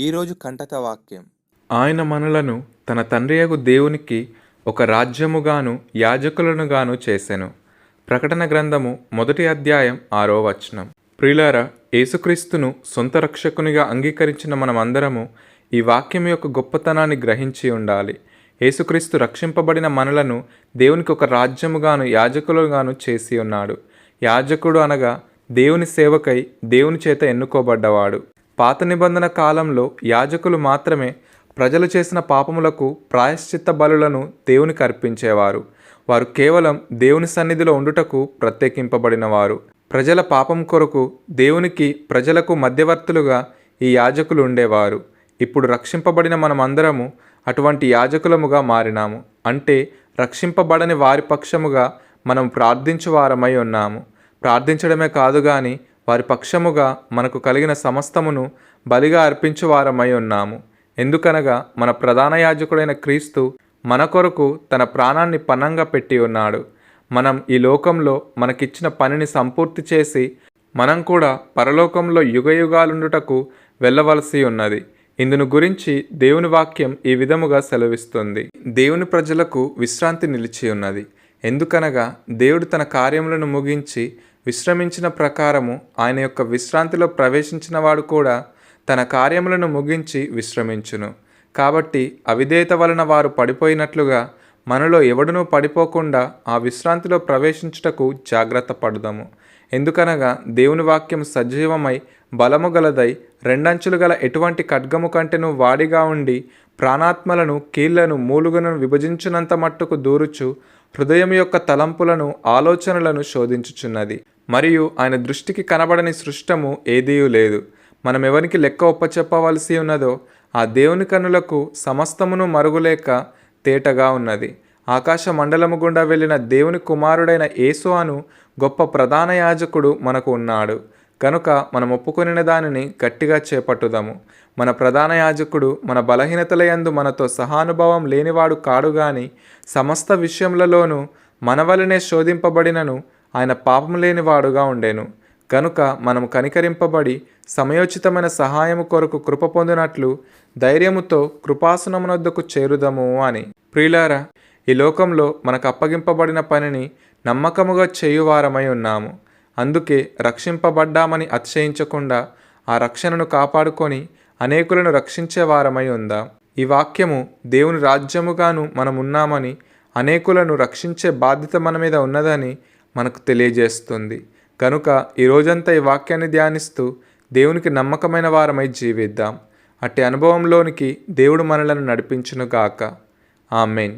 ఈరోజు కంటక వాక్యం. ఆయన మనలను తన తండ్రియగు దేవునికి ఒక రాజ్యముగాను యాజకులనుగాను చేసెను. ప్రకటన గ్రంథము 1వ అధ్యాయం 6వ వచనం. ప్రియులారా, యేసుక్రీస్తును సొంత రక్షకునిగా అంగీకరించిన మనమందరము ఈ వాక్యం యొక్క గొప్పతనాన్ని గ్రహించి ఉండాలి. యేసుక్రీస్తు రక్షింపబడిన మనలను దేవునికి ఒక రాజ్యముగాను యాజకులుగాను చేసి ఉన్నాడు. యాజకుడు అనగా దేవుని సేవకై దేవుని చేత ఎన్నుకోబడ్డవాడు. పాత నిబంధన కాలంలో యాజకులు మాత్రమే ప్రజలు చేసిన పాపములకు ప్రాయశ్చిత్త బలులను దేవునికి అర్పించేవారు. వారు కేవలం దేవుని సన్నిధిలో ఉండుటకు ప్రత్యేకింపబడినవారు. ప్రజల పాపం కొరకు దేవునికి ప్రజలకు మధ్యవర్తులుగా ఈ యాజకులు ఉండేవారు. ఇప్పుడు రక్షింపబడిన మనమందరము అటువంటి యాజకులముగా మారినాము. అంటే రక్షింపబడని వారి పక్షముగా మనం ప్రార్థించువారమై ఉన్నాము. ప్రార్థించడమే కాదు గాని వారి పక్షముగా మనకు కలిగిన సమస్తమును బలిగా అర్పించువారమై ఉన్నాము. ఎందుకనగా మన ప్రధాన యాజకుడైన క్రీస్తు మన కొరకు తన ప్రాణాన్ని పణంగా పెట్టి ఉన్నాడు. మనం ఈ లోకంలో మనకిచ్చిన పనిని సంపూర్తి చేసి మనం కూడా పరలోకంలో యుగయుగాలుండుటకు వెళ్ళవలసి ఉన్నది. ఇందును గురించి దేవుని వాక్యం ఈ విధముగా సెలవిస్తుంది. దేవుని ప్రజలకు విశ్రాంతి నిలిచి ఉన్నది. ఎందుకనగా దేవుడు తన కార్యములను ముగించి విశ్రమించిన ప్రకారము ఆయన యొక్క విశ్రాంతిలో ప్రవేశించిన వాడు కూడా తన కార్యములను ముగించి విశ్రమించును. కాబట్టి అవిధేయత వలన వారు పడిపోయినట్లుగా మనలో ఎవడునూ పడిపోకుండా ఆ విశ్రాంతిలో ప్రవేశించుటకు జాగ్రత్త పడుదాము. ఎందుకనగా దేవుని వాక్యం సజీవమై బలము గలదై రెండంచులు గల ఎటువంటి ఖడ్గము కంటెను వాడిగా ఉండి ప్రాణాత్మలను కీళ్లను మూలుగను విభజించునంత మట్టుకు దూరుచు హృదయం యొక్క తలంపులను ఆలోచనలను శోధించుచున్నది. మరియు ఆయన దృష్టికి కనబడని సృష్టము ఏదీయూ లేదు. మనం ఎవరికి లెక్క ఒప్పచెప్పవలసి ఉన్నదో ఆ దేవుని కన్నులకు సమస్తమును మరుగులేక తేటగా ఉన్నది. ఆకాశ మండలము గుండా వెళ్ళిన దేవుని కుమారుడైన యేసు అను గొప్ప ప్రధాన యాజకుడు మనకు ఉన్నాడు. కనుక మనం ఒప్పుకొనిన దానిని గట్టిగా చేపట్టుదాము. మన ప్రధాన యాజకుడు మన బలహీనతలయందు మనతో సహానుభావం లేనివాడు కాడు గాని సమస్త విషయములలోనూ మన వలనే శోధింపబడినను ఆయన పాపం లేనివాడుగా ఉండెను. కనుక మనము కనికరింపబడి సమయోచితమైన సహాయము కొరకు కృప పొందినట్లు ధైర్యముతో కృపాసనమునొద్దకు చేరుదము అని. ప్రియులారా, ఈ లోకంలో మనకు అప్పగింపబడిన పనిని నమ్మకముగా చేయువారమై ఉన్నాము. అందుకే రక్షింపబడ్డామని అతిశయించకుండా ఆ రక్షణను కాపాడుకొని అనేకులను రక్షించే వారమై ఉందాం. ఈ వాక్యము దేవుని రాజ్యముగాను మనమున్నామని అనేకులను రక్షించే బాధ్యత మన మీద ఉన్నదని మనకు తెలియజేస్తుంది. కనుక ఈ రోజంతా ఈ వాక్యాన్ని ధ్యానిస్తూ దేవునికి నమ్మకమైన వారమై జీవిద్దాం. అట్టి అనుభవంలోనికి దేవుడు మనలను నడిపించునుగాక. ఆమేన్.